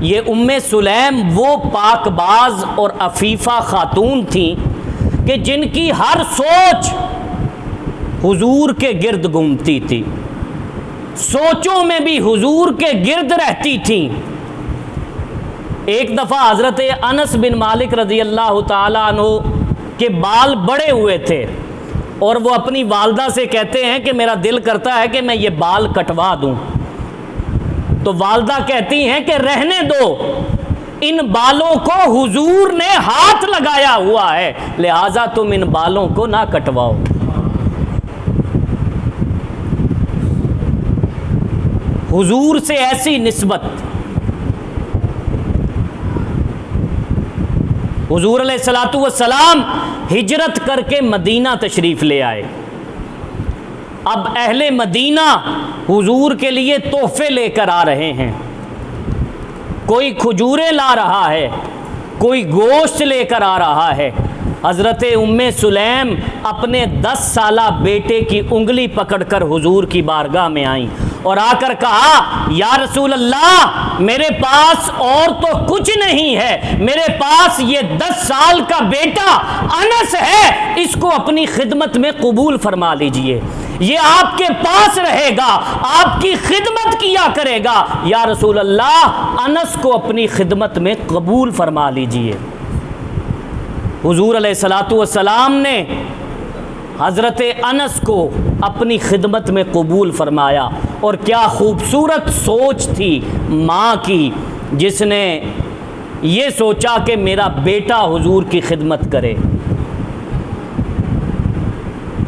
یہ ام سلیم وہ پاک باز اور عفیفہ خاتون تھیں کہ جن کی ہر سوچ حضور کے گرد گھومتی تھی، سوچوں میں بھی حضور کے گرد رہتی تھیں۔ ایک دفعہ حضرت انس بن مالک رضی اللہ تعالیٰ عنہ کے بال بڑے ہوئے تھے اور وہ اپنی والدہ سے کہتے ہیں کہ میرا دل کرتا ہے کہ میں یہ بال کٹوا دوں، تو والدہ کہتی ہیں کہ رہنے دو، ان بالوں کو حضور نے ہاتھ لگایا ہوا ہے، لہٰذا تم ان بالوں کو نہ کٹواؤ۔ حضور سے ایسی نسبت۔ حضور علیہ الصلوۃ والسلام ہجرت کر کے مدینہ تشریف لے آئے۔ اب اہل مدینہ حضور کے لیے تحفے لے کر آ رہے ہیں، کوئی کھجوریں لا رہا ہے، کوئی گوشت لے کر آ رہا ہے۔ حضرت ام سلیم اپنے 10 سالہ بیٹے کی انگلی پکڑ کر حضور کی بارگاہ میں آئیں اور آ کر کہا یا رسول اللہ میرے پاس اور تو کچھ نہیں ہے، میرے پاس یہ 10 سال کا بیٹا انس ہے، اس کو اپنی خدمت میں قبول فرما لیجئے، یہ آپ کے پاس رہے گا، آپ کی خدمت کیا کرے گا، یا رسول اللہ انس کو اپنی خدمت میں قبول فرما لیجئے۔ حضور علیہ الصلوۃ والسلام نے حضرت انس کو اپنی خدمت میں قبول فرمایا، اور کیا خوبصورت سوچ تھی ماں کی جس نے یہ سوچا کہ میرا بیٹا حضور کی خدمت کرے۔